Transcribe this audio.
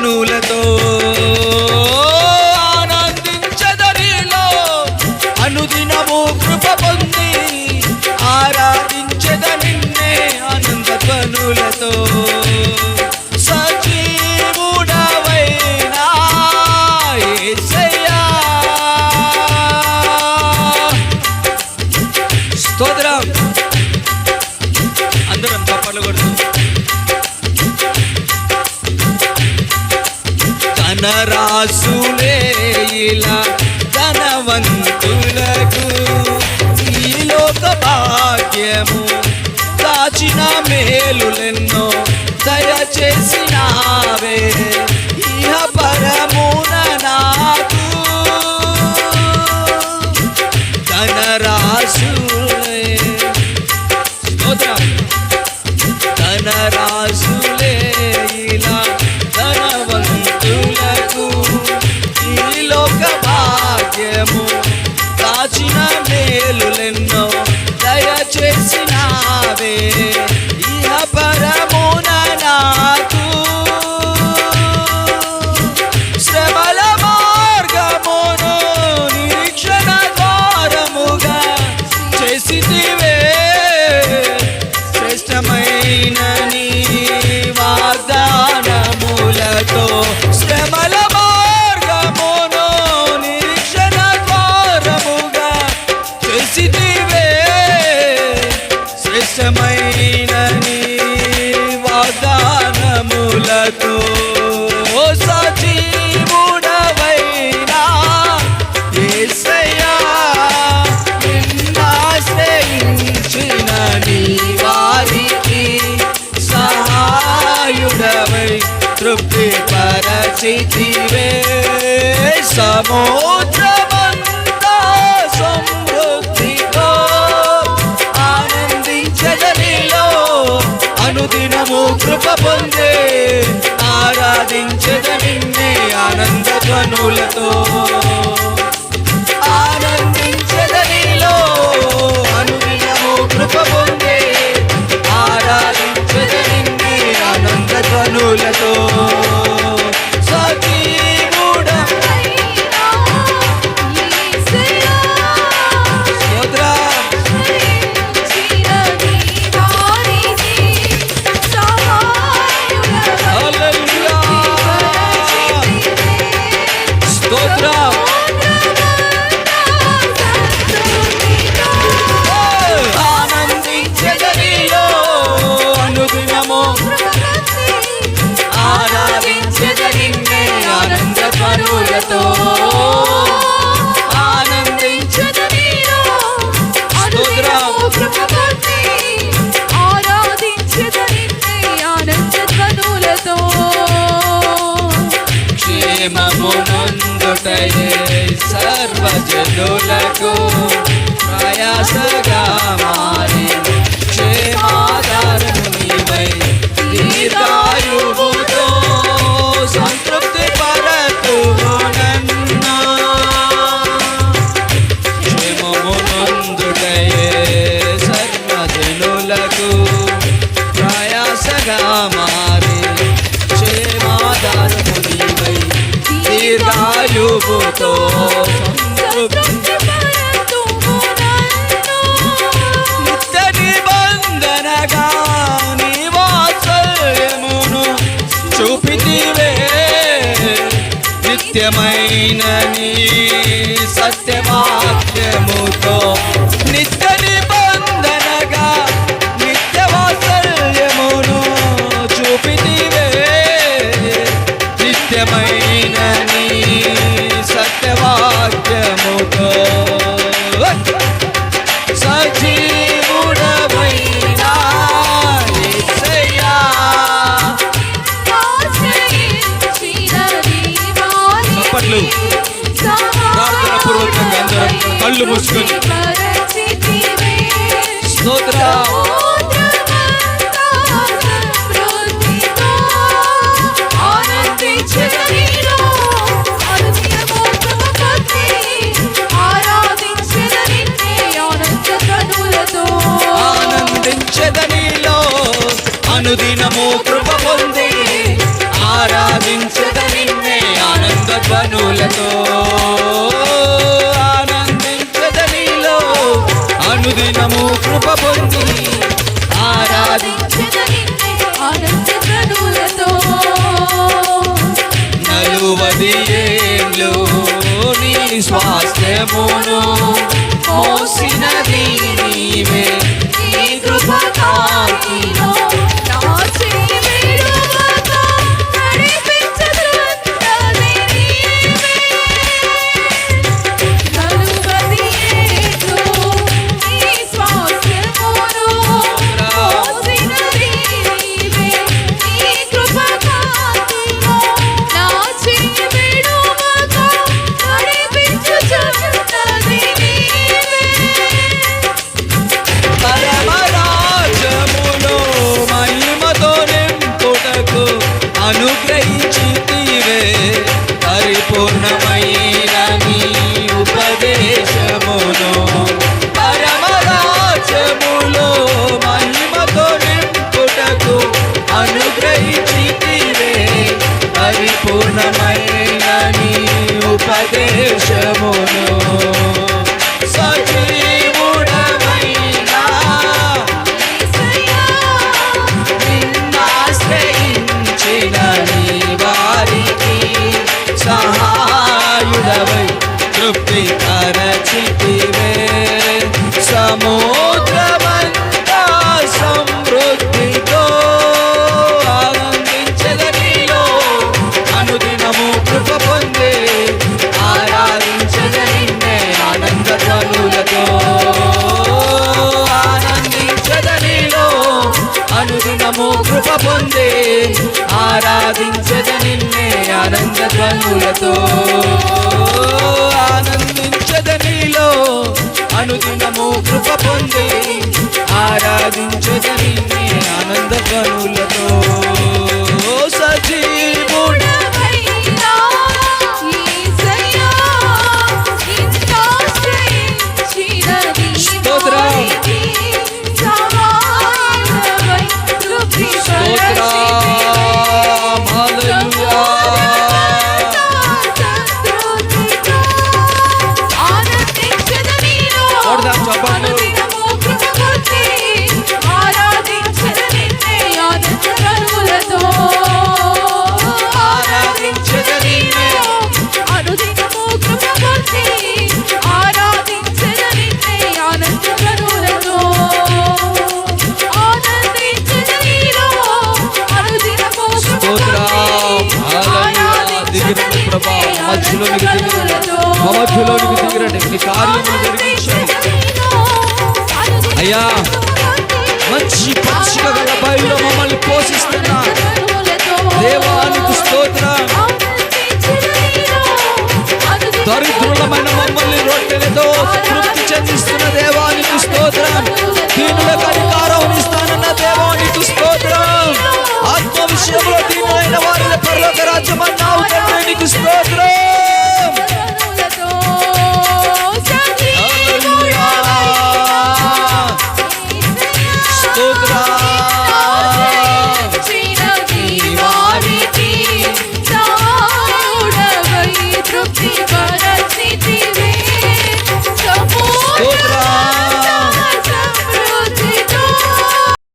ధ్వనులతో ఆనందించెదనిలో అనుదినము కృప పొంది ఆరాధించెద నిన్నే ఆనంద ధ్వనులతో సజీవుడవైనా యేసయ్యా స్తోత్రం. అందరం చప్పట్లు కొడుతూ ధనరాశులే ఇలా ధనవంతులకు ఈ లోక భాగ్యము దాచిన మేలులెన్నో దయచేసినావే ఇహ పరమున నాకు ధనరాశులే ధనరాశులే ఇలా ధనవంతులకు ఈ లోక భాగ్యము దాచిన మేలులెన్నో దయచేసినావే ఇహ పరమున నాకు శ్రమల మార్గమును నిరీక్షణ ద్వారముగా చేసితివే శ్రేష్టమైన నీ వాగ్దానములతో శ్రమల మార్గమును నిరీక్షణ ద్వారముగా చేసితివే శ్రేష్టమైన నీ వాగ్దానములతో సజీవుడవైనా యేసయ్యా నిన్నాశ్రయించిన నీ వారికి సహాయుడవై తృప్తి పరచితివే సముద్రమంతా సమృద్ధితో ఆనందించదనిలో అనుదినము కృప పొందే ఆరాధించద నిన్నే ఆనంద ధ్వనులతో ఆనందించదనిలో అనుదినము కృప పొందే ఆరాధించద నిన్నే ఆనంద ధ్వనులతో సర్వజనులకు ప్రయాసగా మారి క్షేమాధారము నీవై దీర్ఘాయువుతో సంతృప్తి పరతువు నన్ను క్షేమమునందుటయే సర్వజనులకు ప్రయాసగా మారి క్షేమాధారము నీవై దీర్ఘాయువుతో నిత్య నిబంధనగా నీ వాత్సల్యమును చూపితివే నిత్యమైన నీ సత్యవాక్యముతో నిత్య నిబంధనగా నిత్య వాత్సల్యమును చూపితివే నిత్యమైన నీ సత్యవాక్యముతో సజీవుడవైనా యేసయ్యా చప్పట్లు ప్రార్థన పూర్వకంగా అందరం కళ్ళు మూసుకొని స్తోత్రం. ఆనందించదనిలో అనుదినము కృప పొంది ఆరాధించద ధ్వనులతో ఆనందించదనిలో అనుదినము కృప పొంది నలువది ఏళ్ళు నీ స్వాస్థ్యమును మోసినది నీవే నీ కృప కాకిలో అనుగ్రహించితివే పరిపూర్ణమైన నీ ఉపదేశమును పరమరాజ్యములో మహిమతో నింపుటకు అనుగ్రహించితివే పరిపూర్ణమైన నీ ఉపదేశమును సహాయుడవై తృప్తి కరచితివే సముద్రమంతా సమృద్ధితో ఆనందించదనిలో అనుదినము కృప పొందే ఆరాధించదనిన్నే ఆనంద ధ్వనులతో ఆనందించదనిలో అనుదినము కృప పొందే ఆరాధించదనిన్నే ఆనంద ధ్వనులతో ఆనందించదనిలో అనుదినము కృప పొందే ఆరాధించదనిన్నే ఆనంద ధ్వనులతో సజీవుడవైనా స్తోత్రం మధ్యలోనికి దిగిరండి నీ కార్యములు జరిగించండి అయ్యా మంచి పచ్చిక గల బయలులో మమ్మల్ని పోషిస్తున్నా దేవానికి స్తోత్రం దరిద్రులమైన మమ్మల్ని రొట్టెలతో తృప్తి చెందిస్తున్న దేవానికి స్తోత్రం దీనులకు అధికారం ఇస్తానన్న దేవానికి స్తోత్రం ఆత్మ విషయంలో దీనులైన వారిని పరలోక రాజ్యమన్నావు తండ్రి నీకు స్తోత్రం